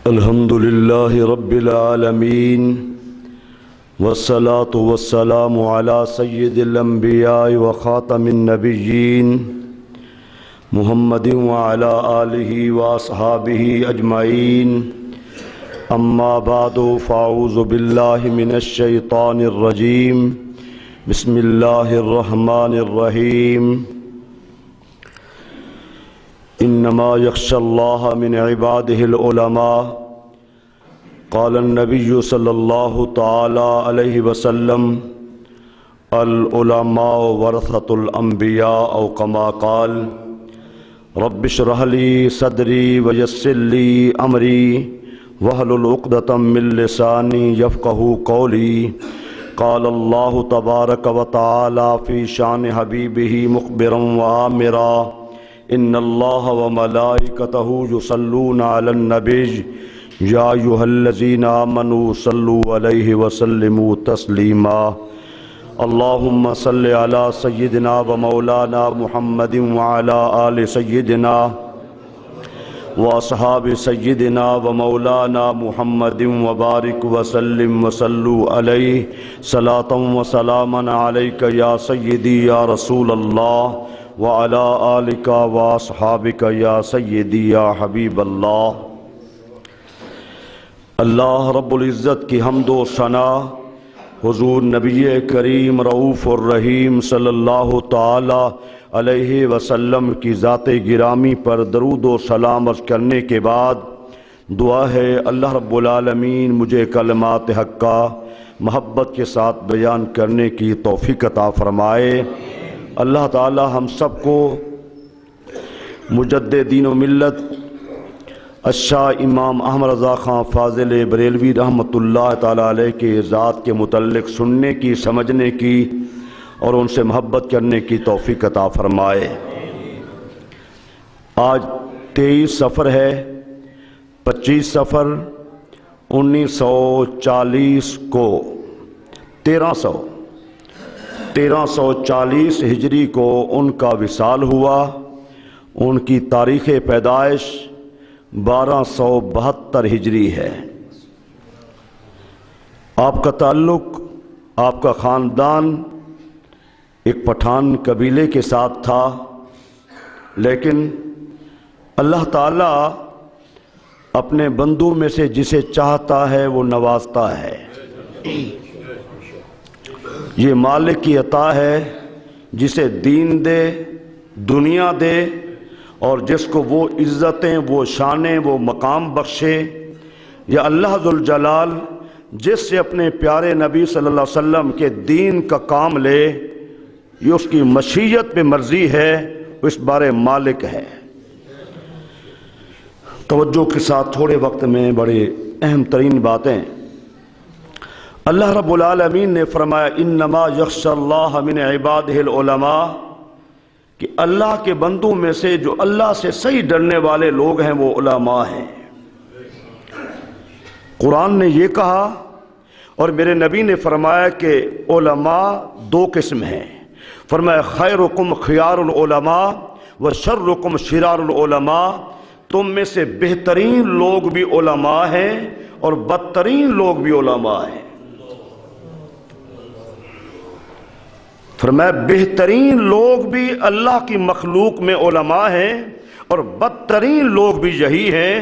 الحمد لله رب العالمين والصلاة والسلام على سيد الأنبياء وخاتم النبيين محمد وعلى آله وأصحابه أجمعين أما بعد فأعوذ بالله من الشيطان الرجيم بسم الله الرحمن الرحيم انما يخشى الله من عباده العلماء قال النبي صلى الله تعالى عليه وسلم العلماء ورثة الانبياء او كما قال رب اشرح لي صدري ويسر لي امري واحلل عقدة من لساني يفقهوا قولي قال الله تبارك وتعالى في شان حبيبه مخبرا وآمرا ان اللہ وملائکتہ یصلون علی النبی یا ایھا الذین آمنوا صلوا علیہ وسلموا تسلیما اللہم صل علی سیدنا ومولانا محمد وعلی آل سیدنا واصحاب سیدنا ومولانا محمد وبارک وسلم وصلوا علیہ صلاۃ وسلاما علیک یا سیدی یا رسول اللہ وعلى آلك واصحابك یا سیدی یا حبیب اللہ۔ اللہ رب العزت کی حمد و ثنا حضور نبی کریم رؤوف الرحیم صلی اللہ تعالی علیہ وسلم کی ذات گرامی پر درود و سلام عرض کرنے کے بعد دعا ہے اللہ رب العالمین مجھے کلمات حقہ محبت کے ساتھ بیان کرنے کی توفیق عطا فرمائے۔ اللہ تعالی ہم سب کو مجدد دین و ملت الشاہ امام احمد رضا خان فاضل بریلوی رحمۃ اللہ تعالی علیہ کے ذات کے متعلق سننے کی، سمجھنے کی اور ان سے محبت کرنے کی توفیق عطا فرمائے۔ آج 23 سفر ہے، 25 سفر 1940 کو 1340 ہجری کو ان کا وصال ہوا۔ ان کی تاریخ پیدائش 1272 ہجری ہے۔ آپ کا تعلق، آپ کا خاندان ایک پٹھان قبیلے کے ساتھ تھا، لیکن اللہ تعالیٰ اپنے بندوں میں سے جسے چاہتا ہے وہ نوازتا ہے۔ یہ مالک کی عطا ہے، جسے دین دے، دنیا دے، اور جس کو وہ عزتیں، وہ شانیں، وہ مقام بخشے۔ یا اللہ ذوالجلال جس سے اپنے پیارے نبی صلی اللہ علیہ وسلم کے دین کا کام لے، یہ اس کی مشیت پہ مرضی ہے، وہ اس بارے مالک ہے۔ توجہ کے ساتھ تھوڑے وقت میں بڑے اہم ترین باتیں۔ اللہ رب العالمین نے فرمایا انما یخشی اللہ من عبادہ العلماء، کہ اللہ کے بندوں میں سے جو اللہ سے صحیح ڈرنے والے لوگ ہیں وہ علماء ہیں۔ قرآن نے یہ کہا اور میرے نبی نے فرمایا کہ علماء دو قسم ہیں۔ فرمایا خیرکم خیار العلماء وشرکم شرار العلماء، تم میں سے بہترین لوگ بھی علماء ہیں اور بدترین لوگ بھی علماء ہیں۔ فرمایا بہترین لوگ بھی اللہ کی مخلوق میں علماء ہیں اور بدترین لوگ بھی یہی ہیں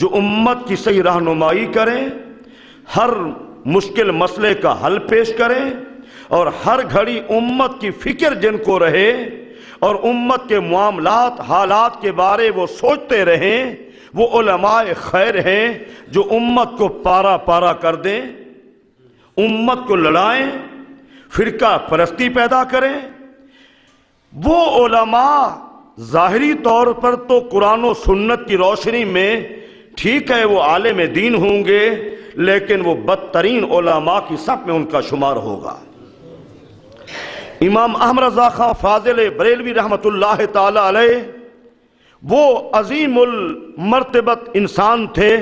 جو امت کی صحیح رہنمائی کریں، ہر مشکل مسئلے کا حل پیش کریں، اور ہر گھڑی امت کی فکر جن کو رہے اور امت کے معاملات، حالات کے بارے وہ سوچتے رہیں، وہ علماء خیر ہیں جو امت کو پارا پارا کر دیں، امت کو لڑائیں، فرقہ پرستی پیدا کریں۔ وہ علماء ظاہری طور پر تو قرآن و سنت کی روشنی میں ٹھیک ہے وہ عالم دین ہوں گے، لیکن وہ بدترین علماء کی صف میں ان کا شمار ہوگا۔ امام احمد رضا خان فاضل بریلوی رحمۃ اللہ تعالی علیہ وہ عظیم المرتبت انسان تھے۔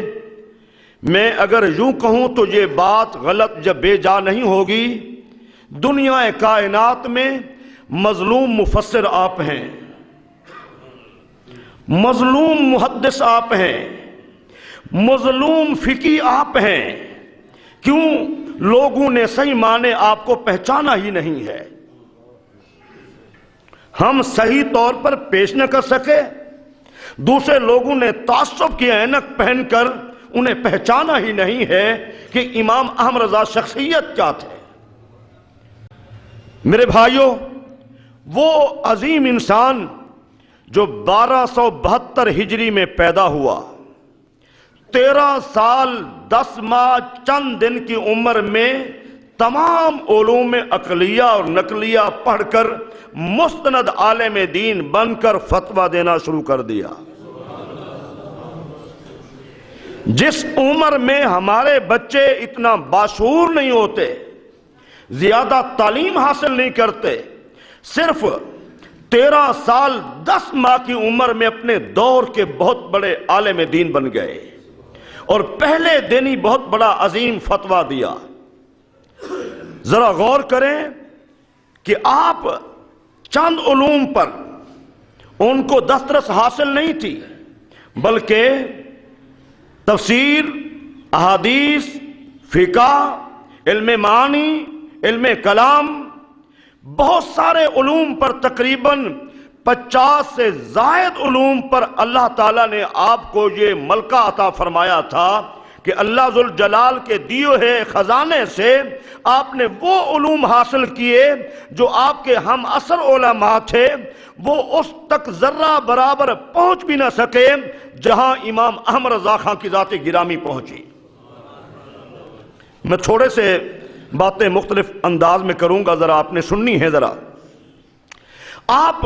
میں اگر یوں کہوں تو یہ بات غلط یا بے جا نہیں ہوگی، دنیا کائنات میں مظلوم مفسر آپ ہیں، مظلوم محدث آپ ہیں، مظلوم فقی آپ ہیں، کیوں لوگوں نے صحیح معنی آپ کو پہچانا ہی نہیں ہے؟ ہم صحیح طور پر پیش نہ کر سکے، دوسرے لوگوں نے تعصب کی عینک پہن کر انہیں پہچانا ہی نہیں ہے کہ امام احمد رضا شخصیت کیا تھے۔ میرے بھائیوں، وہ عظیم انسان جو 1272 ہجری میں پیدا ہوا، 13 سال 10 ماہ چند دن کی عمر میں تمام علوم عقلیہ اور نقلیہ پڑھ کر مستند عالم دین بن کر فتویٰ دینا شروع کر دیا۔ جس عمر میں ہمارے بچے اتنا باشعور نہیں ہوتے، زیادہ تعلیم حاصل نہیں کرتے، صرف 13 سال 10 ماہ کی عمر میں اپنے دور کے بہت بڑے عالم دین بن گئے اور پہلے دن ہی بہت بڑا عظیم فتویٰ دیا۔ ذرا غور کریں کہ آپ چند علوم پر ان کو دسترس حاصل نہیں تھی، بلکہ تفسیر، احادیث، فقہ، علم معانی، علم کلام، بہت سارے علوم پر، تقریباً 50 سے زائد علوم پر اللہ تعالیٰ نے آپ کو یہ ملکہ عطا فرمایا تھا کہ اللہ ذوالجلال کے دیے ہوئے خزانے سے آپ نے وہ علوم حاصل کیے جو آپ کے ہم عصر علماء تھے وہ اس تک ذرہ برابر پہنچ بھی نہ سکے جہاں امام احمد رضا خان کی ذات گرامی پہنچی۔ میں تھوڑے سے باتیں مختلف انداز میں کروں گا، ذرا آپ نے سننی ہے۔ ذرا آپ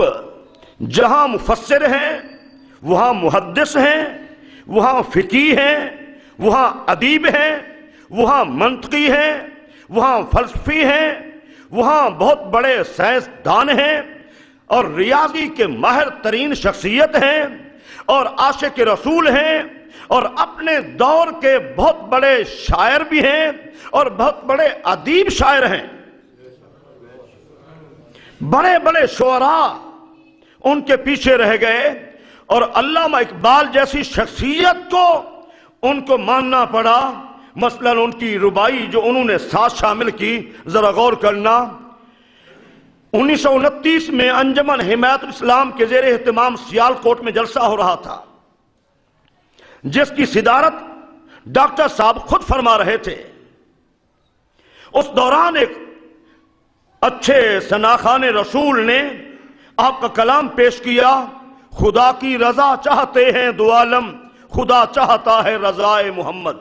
جہاں مفسر ہیں، وہاں محدث ہیں، وہاں فقی ہیں، وہاں ادیب ہیں، وہاں منطقی ہیں، وہاں فلسفی ہیں، وہاں بہت بڑے سائنسدان ہیں اور ریاضی کے ماہر ترین شخصیت ہیں اور عاشق رسول ہیں اور اپنے دور کے بہت بڑے شاعر بھی ہیں اور بہت بڑے ادیب شاعر ہیں۔ بڑے بڑے شعراء ان کے پیچھے رہ گئے اور علامہ اقبال جیسی شخصیت کو ان کو ماننا پڑا۔ مثلا ان کی ربائی جو انہوں نے ساتھ شامل کی، ذرا غور کرنا۔ 1929 میں انجمن حمایت الاسلام کے زیر اہتمام سیالکوٹ میں جلسہ ہو رہا تھا، جس کی صدارت ڈاکٹر صاحب خود فرما رہے تھے۔ اس دوران ایک اچھے ثناخان رسول نے آپ کا کلام پیش کیا، خدا کی رضا چاہتے ہیں دو عالم، خدا چاہتا ہے رضائے محمد۔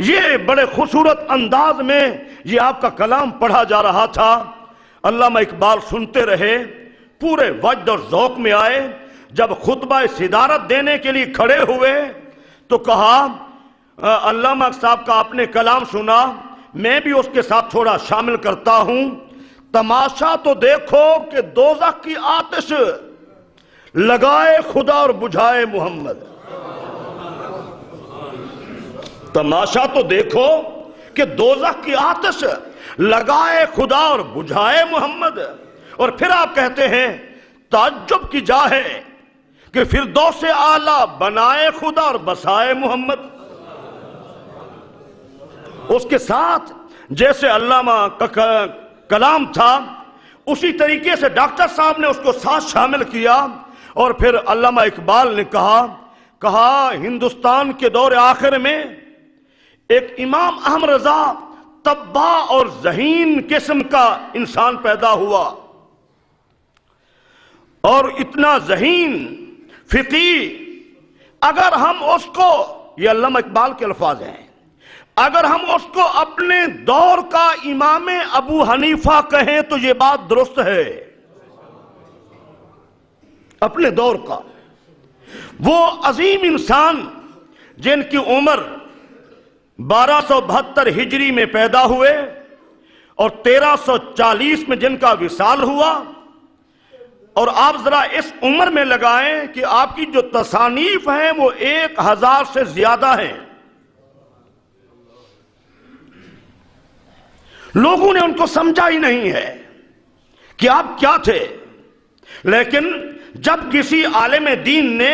یہ بڑے خوبصورت انداز میں یہ آپ کا کلام پڑھا جا رہا تھا۔ علامہ اقبال سنتے رہے، پورے وجد اور ذوق میں آئے۔ جب خطبہ صدارت دینے کے لیے کھڑے ہوئے تو کہا، علامہ صاحب کا آپ نے کلام سنا، میں بھی اس کے ساتھ تھوڑا شامل کرتا ہوں۔ تماشا تو دیکھو کہ دوزخ کی آتش لگائے خدا اور بجھائے محمد۔ تماشا تو دیکھو کہ دوزخ کی آتش لگائے خدا اور بجھائے محمد۔ اور پھر آپ کہتے ہیں تعجب کی جا ہے کہ فردوس اعلیٰ بنائے خدا اور بسائے محمد۔ اس کے ساتھ جیسے علامہ کا کلام تھا اسی طریقے سے ڈاکٹر صاحب نے اس کو ساتھ شامل کیا اور پھر علامہ اقبال نے کہا ہندوستان کے دور آخر میں ایک امام احمد رضا تباہ اور ذہین قسم کا انسان پیدا ہوا، اور اتنا ذہین فقی، اگر ہم اس کو، یہ علامہ اقبال کے الفاظ ہیں، اگر ہم اس کو اپنے دور کا امام ابو حنیفہ کہیں تو یہ بات درست ہے۔ اپنے دور کا وہ عظیم انسان جن کی عمر 1272 ہجری میں پیدا ہوئے اور 1340 میں جن کا وصال ہوا، اور آپ ذرا اس عمر میں لگائیں کہ آپ کی جو تصانیف ہیں وہ 1000 سے زیادہ ہیں۔ لوگوں نے ان کو سمجھا ہی نہیں ہے کہ آپ کیا تھے، لیکن جب کسی عالم دین نے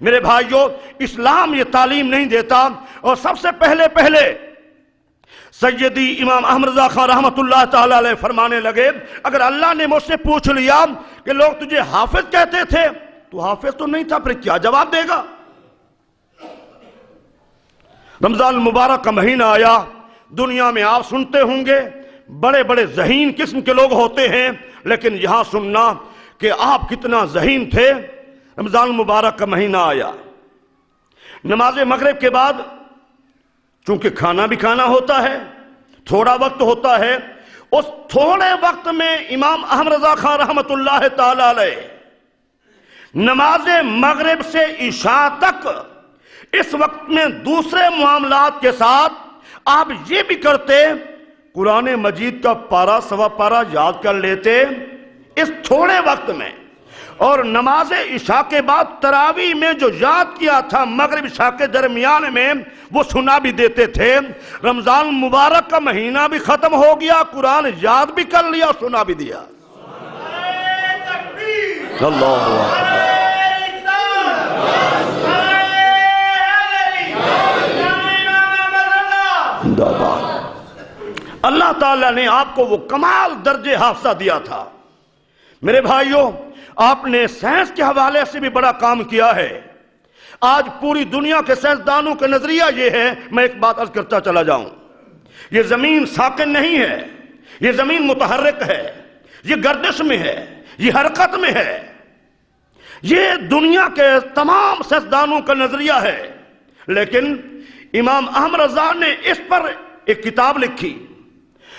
میرے بھائیوں اسلام یہ تعلیم نہیں دیتا. اور سب سے پہلے سیدی امام احمد رضا خان رحمت اللہ تعالی علیہ فرمانے لگے اگر اللہ نے مجھ سے پوچھ لیا کہ لوگ تجھے حافظ کہتے تھے تو حافظ تو نہیں تھا پھر کیا جواب دے گا. رمضان المبارک کا مہینہ آیا. دنیا میں آپ سنتے ہوں گے بڑے بڑے ذہین قسم کے لوگ ہوتے ہیں لیکن یہاں سننا کہ آپ کتنا ذہین تھے. رمضان المبارک کا مہینہ آیا. نماز مغرب کے بعد چونکہ کھانا بھی کھانا ہوتا ہے تھوڑا وقت ہوتا ہے. اس تھوڑے وقت میں امام احمد رضا خان رحمت اللہ تعالی علیہ نماز مغرب سے عشاء تک اس وقت میں دوسرے معاملات کے ساتھ آپ یہ بھی کرتے قرآن مجید کا پارا سوا پارا یاد کر لیتے اس تھوڑے وقت میں. اور نماز عشاء کے بعد تراویح میں جو یاد کیا تھا مغرب عشاء کے درمیان میں وہ سنا بھی دیتے تھے. رمضان مبارک کا مہینہ بھی ختم ہو گیا قرآن یاد بھی کر لیا سنا بھی دیا. اللہ اللہ تعالیٰ نے آپ کو وہ کمال درجے حافظہ دیا تھا. میرے بھائیوں آپ نے سائنس کے حوالے سے بھی بڑا کام کیا ہے. آج پوری دنیا کے سائنسدانوں کا نظریہ یہ ہے میں ایک بات عرض کرتا چلا جاؤں یہ زمین ساکن نہیں ہے یہ زمین متحرک ہے یہ گردش میں ہے یہ حرکت میں ہے. یہ دنیا کے تمام سائنسدانوں کا نظریہ ہے لیکن امام احمد رضا نے اس پر ایک کتاب لکھی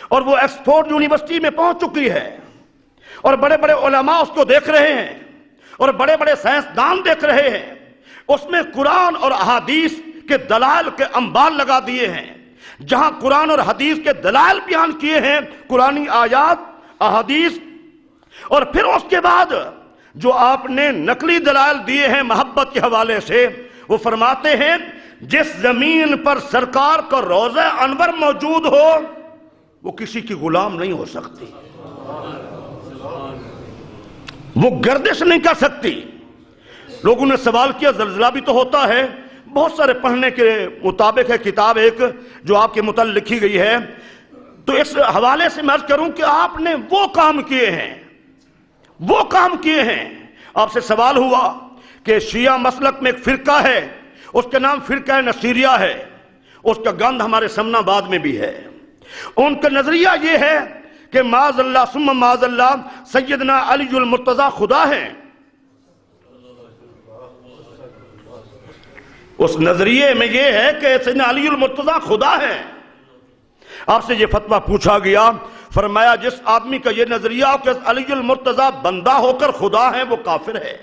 اور وہ ایکسفورڈ یونیورسٹی میں پہنچ چکی ہے اور بڑے بڑے علماء اس کو دیکھ رہے ہیں اور بڑے بڑے سائنسدان دیکھ رہے ہیں. اس میں قرآن اور احادیث کے دلائل کے انبار لگا دیے ہیں. جہاں قرآن اور حدیث کے دلائل بیان کیے ہیں قرآنی آیات احادیث اور پھر اس کے بعد جو آپ نے نقلی دلائل دیے ہیں محبت کے حوالے سے وہ فرماتے ہیں جس زمین پر سرکار کا روضہ انور موجود ہو وہ کسی کی غلام نہیں ہو سکتی وہ گردش نہیں کر سکتی. لوگوں نے سوال کیا زلزلہ بھی تو ہوتا ہے بہت سارے پڑھنے کے مطابق ہے کتاب ایک جو آپ کے متعلق لکھی گئی ہے تو اس حوالے سے میں عرض کروں کہ آپ نے وہ کام کیے ہیں. آپ سے سوال ہوا کہ شیعہ مسلک میں ایک فرقہ ہے اس کا نام فرقہ نصیریہ ہے اس کا گند ہمارے سمن آباد میں بھی ہے. ان کا نظریہ یہ ہے کہ معاذ اللہ ثم معاذ اللہ سیدنا علی المرتضی خدا ہیں. اس نظریے میں یہ ہے کہ سیدنا علی المرتضی خدا ہیں. آپ سے یہ فتویٰ پوچھا گیا فرمایا جس آدمی کا یہ نظریہ ہو کہ علی المرتضی بندہ ہو کر خدا ہے وہ کافر ہے.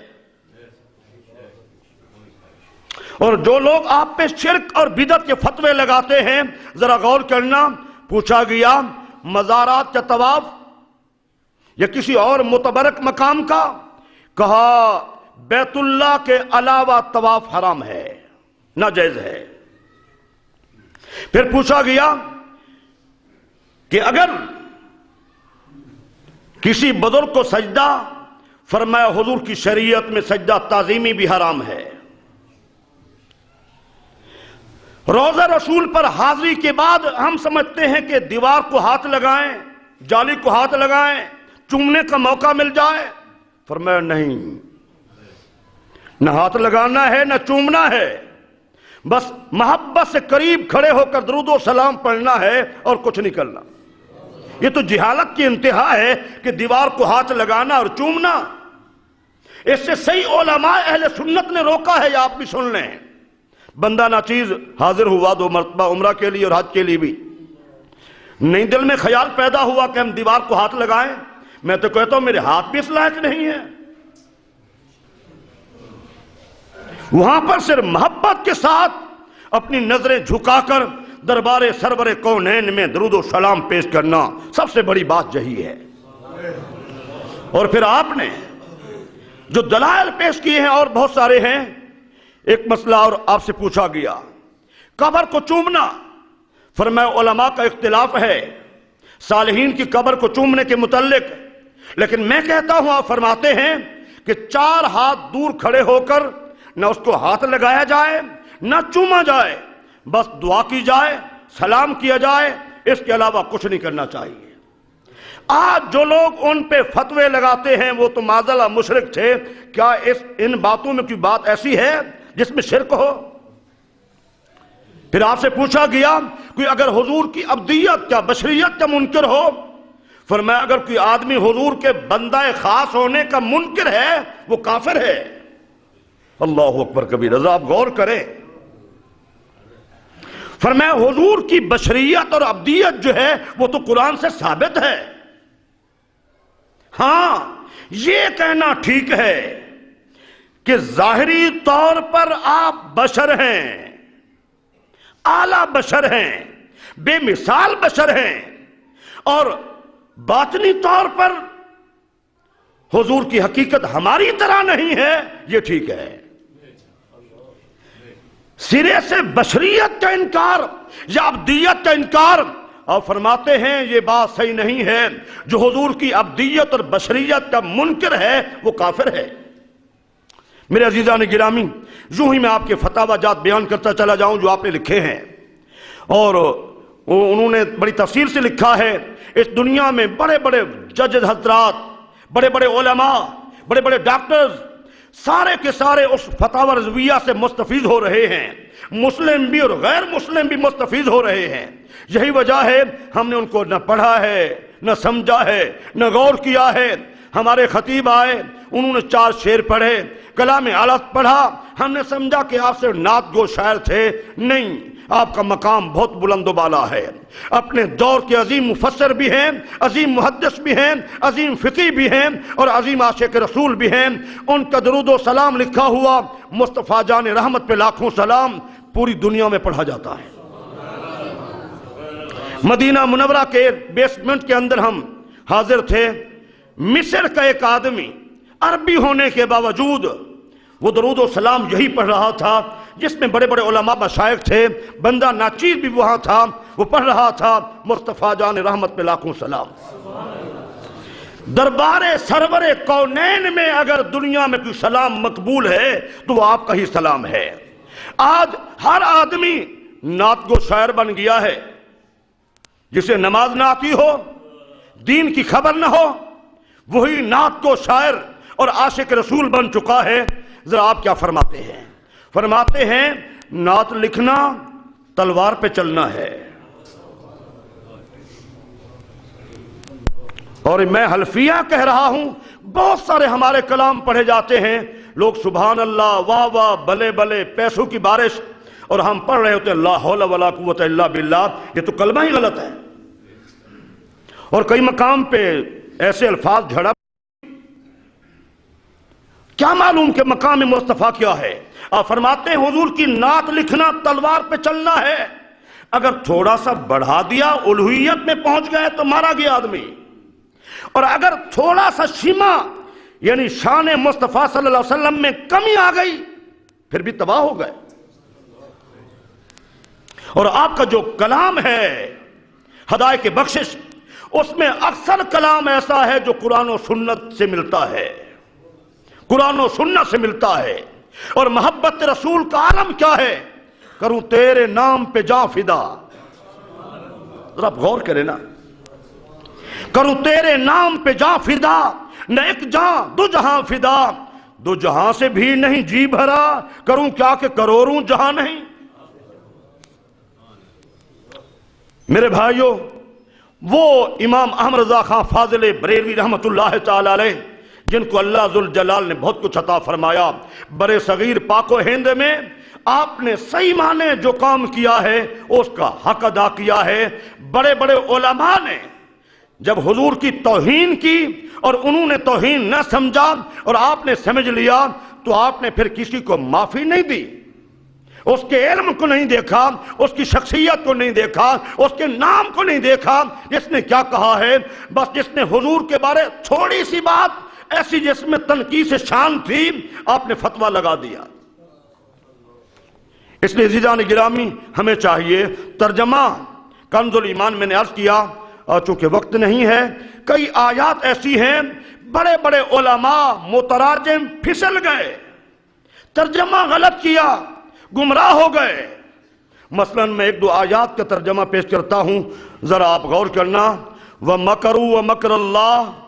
اور جو لوگ آپ پہ شرک اور بدعت کے فتوے لگاتے ہیں ذرا غور کرنا. پوچھا گیا مزارات کا طواف یا کسی اور متبرک مقام کا کہا بیت اللہ کے علاوہ طواف حرام ہے ناجائز ہے. پھر پوچھا گیا کہ اگر کسی بزرگ کو سجدہ فرمایا حضور کی شریعت میں سجدہ تعظیمی بھی حرام ہے. روضہ رسول پر حاضری کے بعد ہم سمجھتے ہیں کہ دیوار کو ہاتھ لگائیں جالی کو ہاتھ لگائیں چومنے کا موقع مل جائے. فرمایا نہیں نہ ہاتھ لگانا ہے نہ چومنا ہے بس محبت سے قریب کھڑے ہو کر درود و سلام پڑھنا ہے اور کچھ نہیں کرنا. یہ تو جہالت کی انتہا ہے کہ دیوار کو ہاتھ لگانا اور چومنا. اس سے صحیح علماء اہل سنت نے روکا ہے. آپ بھی سن لیں بندہ ناچیز حاضر ہوا 2 مرتبہ عمرہ کے لیے اور حج کے لیے بھی نہیں دل میں خیال پیدا ہوا کہ ہم دیوار کو ہاتھ لگائیں. میں تو کہتا ہوں میرے ہاتھ بھی اس لائق نہیں ہے. وہاں پر صرف محبت کے ساتھ اپنی نظریں جھکا کر دربار سرور کونین میں درود و سلام پیش کرنا سب سے بڑی بات یہی ہے. اور پھر آپ نے جو دلائل پیش کیے ہیں اور بہت سارے ہیں. ایک مسئلہ اور آپ سے پوچھا گیا قبر کو چومنا. فرمایا علماء کا اختلاف ہے صالحین کی قبر کو چومنے کے متعلق لیکن میں کہتا ہوں آپ فرماتے ہیں کہ 4 ہاتھ دور کھڑے ہو کر نہ اس کو ہاتھ لگایا جائے نہ چوما جائے، بس دعا کی جائے، سلام کیا جائے، اس کے علاوہ کچھ نہیں کرنا چاہیے۔ آج جو لوگ ان پہ فتوے لگاتے ہیں وہ تو معذاللہ مشرک تھے، کیا ان باتوں میں کوئی بات ایسی ہے جس میں شرک ہو؟ پھر آپ سے پوچھا گیا کوئی اگر حضور کی عبدیت یا بشریت کا منکر ہو، فرمایا اگر کوئی آدمی حضور کے بندہ خاص ہونے کا منکر ہے وہ کافر ہے۔ اللہ اکبر کبیر، رضا آپ غور کریں۔ فرمایا حضور کی بشریت اور عبدیت جو ہے وہ تو قرآن سے ثابت ہے۔ ہاں یہ کہنا ٹھیک ہے کہ ظاہری طور پر آپ بشر ہیں، اعلیٰ بشر ہیں، بے مثال بشر ہیں، اور باطنی طور پر حضور کی حقیقت ہماری طرح نہیں ہے، یہ ٹھیک ہے۔ سرے سے بشریت کا انکار یا عبدیت کا انکار، اور فرماتے ہیں یہ بات صحیح نہیں ہے، جو حضور کی عبدیت اور بشریت کا منکر ہے وہ کافر ہے۔ میرے عزیزان گرامی، یوں ہی میں آپ کے فتاوی جات بیان کرتا چلا جاؤں جو آپ نے لکھے ہیں، اور انہوں نے بڑی تفصیل سے لکھا ہے۔ اس دنیا میں بڑے بڑے جج حضرات، بڑے بڑے علماء، بڑے بڑے ڈاکٹرز، سارے کے سارے اس فتاوی رضویہ سے مستفید ہو رہے ہیں، مسلم بھی اور غیر مسلم بھی مستفید ہو رہے ہیں۔ یہی وجہ ہے ہم نے ان کو نہ پڑھا ہے، نہ سمجھا ہے، نہ غور کیا ہے۔ ہمارے خطیب آئے، انہوں نے 4 شعر پڑھے، کلام اعلیٰ پڑھا، ہم نے سمجھا کہ آپ سے نعت گو شاعر تھے، نہیں، آپ کا مقام بہت بلند و بالا ہے، اپنے دور کے عظیم مفسر بھی ہیں، عظیم محدث بھی ہیں، عظیم فقی بھی ہیں، اور عظیم عاشق رسول بھی ہیں۔ ان کا درود و سلام لکھا ہوا مصطفیٰ جان رحمت پہ لاکھوں سلام پوری دنیا میں پڑھا جاتا ہے۔ مدینہ منورہ کے بیسمنٹ کے اندر ہم حاضر تھے، مصر کا ایک آدمی عربی ہونے کے باوجود وہ درود و سلام یہی پڑھ رہا تھا، جس میں بڑے بڑے علماء مشائخ تھے، بندہ ناچیز بھی وہاں تھا، وہ پڑھ رہا تھا مصطفیٰ جان رحمت پہ لاکھوں سلام۔ دربار سرور کونین میں اگر دنیا میں کوئی سلام مقبول ہے تو وہ آپ کا ہی سلام ہے۔ آج ہر آدمی نعت گو شاعر بن گیا ہے، جسے نماز نہ آتی ہو، دین کی خبر نہ ہو، وہی نعت گو شاعر اور عاشق رسول بن چکا ہے۔ ذرا آپ کیا فرماتے ہیں؟ فرماتے ہیں نعت لکھنا تلوار پہ چلنا ہے، اور میں حلفیہ کہہ رہا ہوں، بہت سارے ہمارے کلام پڑھے جاتے ہیں، لوگ سبحان اللہ، واہ واہ، بلے بلے، پیسوں کی بارش، اور ہم پڑھ رہے ہوتے ہیں لا حول ولا قوت الا باللہ، یہ تو کلمہ ہی غلط ہے۔ اور کئی مقام پہ ایسے الفاظ جھڑا، کیا معلوم کہ مقام مصطفیٰ کیا ہے؟ آپ فرماتے ہیں حضور کی نعت لکھنا تلوار پہ چلنا ہے، اگر تھوڑا سا بڑھا دیا، الوہیت میں پہنچ گئے تو مارا گیا آدمی، اور اگر تھوڑا سا شیما یعنی شان مصطفیٰ صلی اللہ علیہ وسلم میں کمی آ گئی پھر بھی تباہ ہو گئے۔ اور آپ کا جو کلام ہے ہدایت بخشش، اس میں اکثر کلام ایسا ہے جو قرآن و سنت سے ملتا ہے، قرآن و سنت سے ملتا ہے۔ اور محبت رسول کا عالم کیا ہے؟ کروں تیرے نام پہ جاں فدا، ذرا آپ غور کریں نا، کروں تیرے نام پہ جاں فدا، نہ ایک جاں دو جہاں فدا، دو جہاں سے بھی نہیں جی بھرا، کروں کیا کہ کروڑوں جہاں نہیں۔ میرے بھائیوں، وہ امام احمد رضا خان فاضل بریلوی رحمت اللہ تعالی علیہ، جن کو اللہ ذوالجلال نے بہت کچھ عطا فرمایا، برے صغیر پاک و ہند میں آپ نے صحیح معنی جو کام کیا ہے اس کا حق ادا کیا ہے۔ بڑے بڑے علماء نے جب حضور کی توہین کی اور انہوں نے توہین نہ سمجھا اور آپ نے سمجھ لیا، تو آپ نے پھر کسی کو معافی نہیں دی، اس کے علم کو نہیں دیکھا، اس کی شخصیت کو نہیں دیکھا، اس کے نام کو نہیں دیکھا، جس نے کیا کہا ہے، بس جس نے حضور کے بارے تھوڑی سی بات ایسی جس میں تنقید سے شان تھی، آپ نے فتویٰ لگا دیا۔ اس لیے عزیزان گرامی، ہمیں چاہیے ترجمہ کنز الایمان میں نے عرض کیا، اور چونکہ وقت نہیں ہے، کئی آیات ایسی ہیں بڑے بڑے علماء متراجم پھسل گئے، ترجمہ غلط کیا، گمراہ ہو گئے۔ مثلا میں ایک دو آیات کا ترجمہ پیش کرتا ہوں، ذرا آپ غور کرنا۔ وَمَكَرُوا وَمَكْرَ اللَّهِ،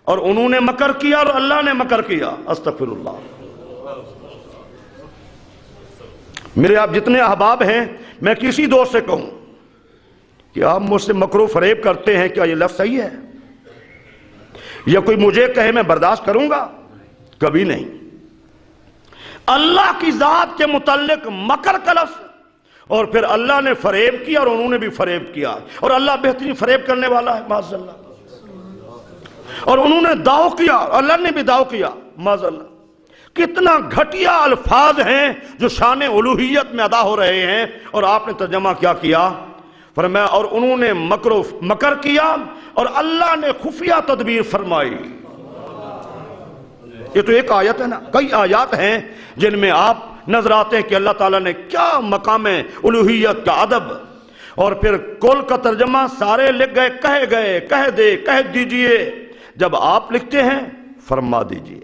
اور انہوں نے مکر کیا اور اللہ نے مکر کیا۔ استغفر اللہ۔ میرے آپ جتنے احباب ہیں، میں کسی دوست سے کہوں کہ آپ مجھ سے مکر و فریب کرتے ہیں، کیا یہ لفظ صحیح ہے؟ یا کوئی مجھے کہے میں برداشت کروں گا؟ کبھی نہیں۔ اللہ کی ذات کے متعلق مکر کا لفظ، اور پھر اللہ نے فریب کیا اور انہوں نے بھی فریب کیا، اور اللہ بہترین فریب کرنے والا ہے، معاذ اللہ۔ اور انہوں نے دعو کیا اور اللہ نے بھی دعو کیا، معاذ اللہ۔ کتنا گھٹیا الفاظ ہیں جو شان الوہیت میں ادا ہو رہے ہیں، اور آپ نے ترجمہ کیا کیا؟ فرمایا اور انہوں نے مکر کیا اور اللہ نے خفیہ تدبیر فرمائی۔ یہ تو ایک آیت ہے نا، کئی آیات ہیں جن میں آپ نظر آتے ہیں کہ اللہ تعالیٰ نے کیا مقام الوہیت کا ادب، اور پھر کل کا ترجمہ سارے لکھ گئے، کہہ دیجئے، جب آپ لکھتے ہیں فرما دیجئے،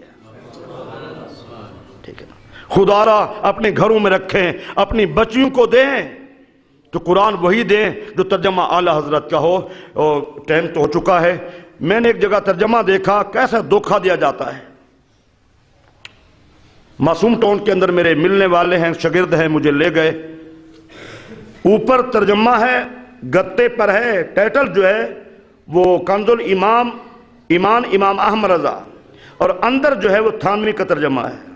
ٹھیک ہے نا؟ خدا را اپنے گھروں میں رکھیں، اپنی بچیوں کو دیں تو قرآن وہی دیں جو ترجمہ اعلیٰ حضرت کا ہو۔ اور ٹائم تو ہو چکا ہے۔ میں نے ایک جگہ ترجمہ دیکھا، کیسا دھوکہ دیا جاتا ہے۔ معصوم ٹاؤن کے اندر میرے ملنے والے ہیں، شاگرد ہیں، مجھے لے گئے۔ اوپر ترجمہ ہے، گتے پر ہے، ٹائٹل جو ہے وہ کنز الایمان، ایمان امام احمد رضا، اور اندر جو ہے وہ تھانوی کا ترجمہ ہے۔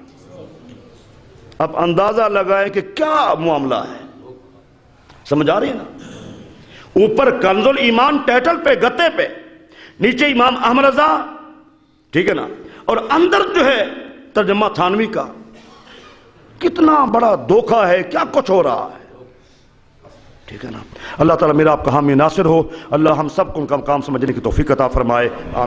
اب اندازہ لگائیں کہ کیا معاملہ ہے، سمجھ آ رہی ہے نا؟ اوپر کنز الایمان ٹائٹل پہ، گتے پہ، نیچے امام احمد رضا، ٹھیک ہے نا؟ اور اندر جو ہے ترجمہ تھانوی کا۔ کتنا بڑا دھوکہ ہے، کیا کچھ ہو رہا ہے، ٹھیک ہے نا؟ اللہ تعالیٰ میرا آپ کا حامی ناصر ہو۔ اللہ ہم سب کو ان کا کام سمجھنے کی توفیق عطا فرمائے۔ آمین۔